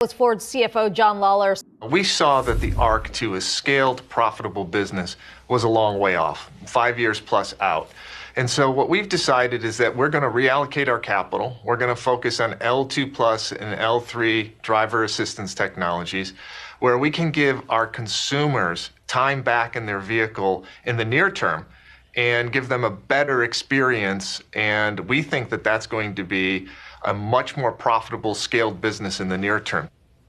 Was Ford CFO John Lawler. We saw that the arc to a scaled, profitable business was a long way off, 5 years plus out. And so what we've decided is that we're going to reallocate our capital. We're going to focus on L2 plus and L3 driver assistance technologies, where we can give our consumers time back in their vehicle in the near term and give them a better experience. And we think that that's going to be a much more profitable scaled business in the near term.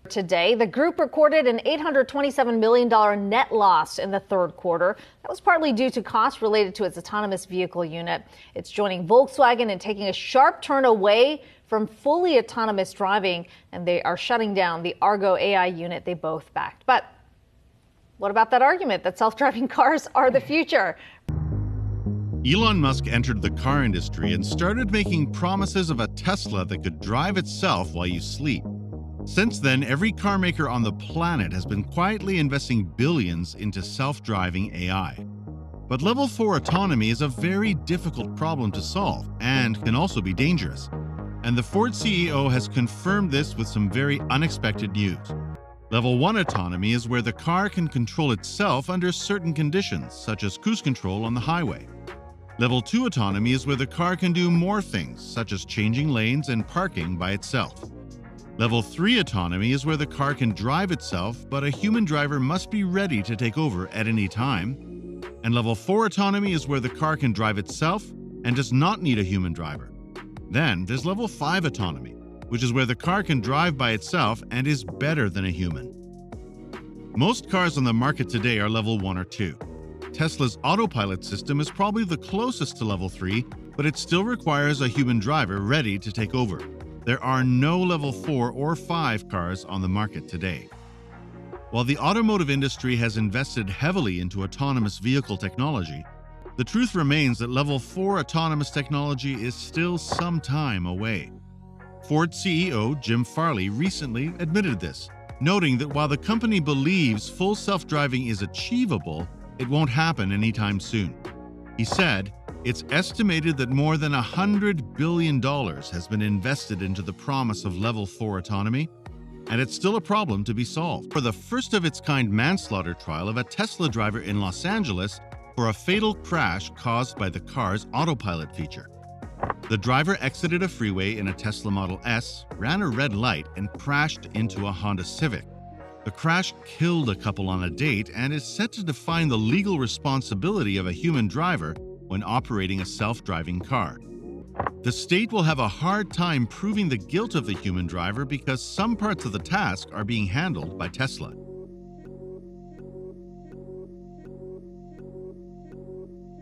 Today, the group recorded an $827 million net loss in the third quarter. That was partly due to costs related to its autonomous vehicle unit. It's joining Volkswagen in taking a sharp turn away from fully autonomous driving, and they are shutting down the Argo AI unit they both backed. But what about that argument that self-driving cars are the future? Elon Musk entered the car industry and started making promises of a Tesla that could drive itself while you sleep. Since then, every car maker on the planet has been quietly investing billions into self-driving AI. But level 4 autonomy is a very difficult problem to solve and can also be dangerous. And the Ford CEO has confirmed this with some very unexpected news. Level 1 autonomy is where the car can control itself under certain conditions, such as cruise control on the highway. Level 2 autonomy is where the car can do more things, such as changing lanes and parking by itself. Level 3 autonomy is where the car can drive itself, but a human driver must be ready to take over at any time. And Level 4 autonomy is where the car can drive itself and does not need a human driver. Then there's Level 5 autonomy, which is where the car can drive by itself and is better than a human. Most cars on the market today are Level 1 or 2. Tesla's autopilot system is probably the closest to Level 3, but it still requires a human driver ready to take over. There are no Level 4 or 5 cars on the market today. While the automotive industry has invested heavily into autonomous vehicle technology, the truth remains that Level 4 autonomous technology is still some time away. Ford CEO Jim Farley recently admitted this, noting that while the company believes full self-driving is achievable, it won't happen anytime soon. He said, "It's estimated that more than $100 billion has been invested into the promise of Level 4 autonomy, and it's still a problem to be solved." For the first-of-its-kind manslaughter trial of a Tesla driver in Los Angeles for a fatal crash caused by the car's autopilot feature. The driver exited a freeway in a Tesla Model S, ran a red light, and crashed into a Honda Civic. The crash killed a couple on a date and is set to define the legal responsibility of a human driver when operating a self-driving car. The state will have a hard time proving the guilt of the human driver because some parts of the task are being handled by Tesla.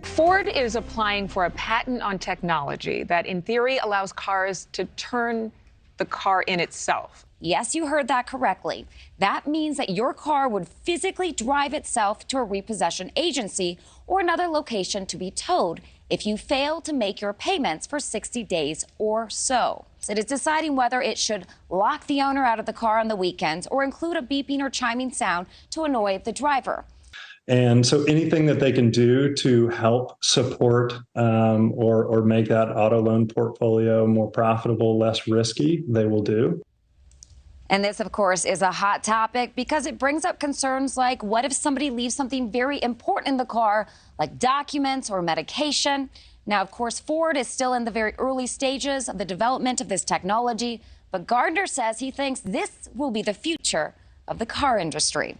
Ford is applying for a patent on technology that, in theory, allows cars to turn the car in itself. Yes, you heard that correctly. That means that your car would physically drive itself to a repossession agency or another location to be towed if you fail to make your payments for 60 days or so. It is deciding whether it should lock the owner out of the car on the weekends or include a beeping or chiming sound to annoy the driver. And so anything that they can do to help support or make that auto loan portfolio more profitable, less risky, they will do. And this, of course, is a hot topic because it brings up concerns like, what if somebody leaves something very important in the car, like documents or medication? Now, of course, Ford is still in the very early stages of the development of this technology, but Gardner says he thinks this will be the future of the car industry.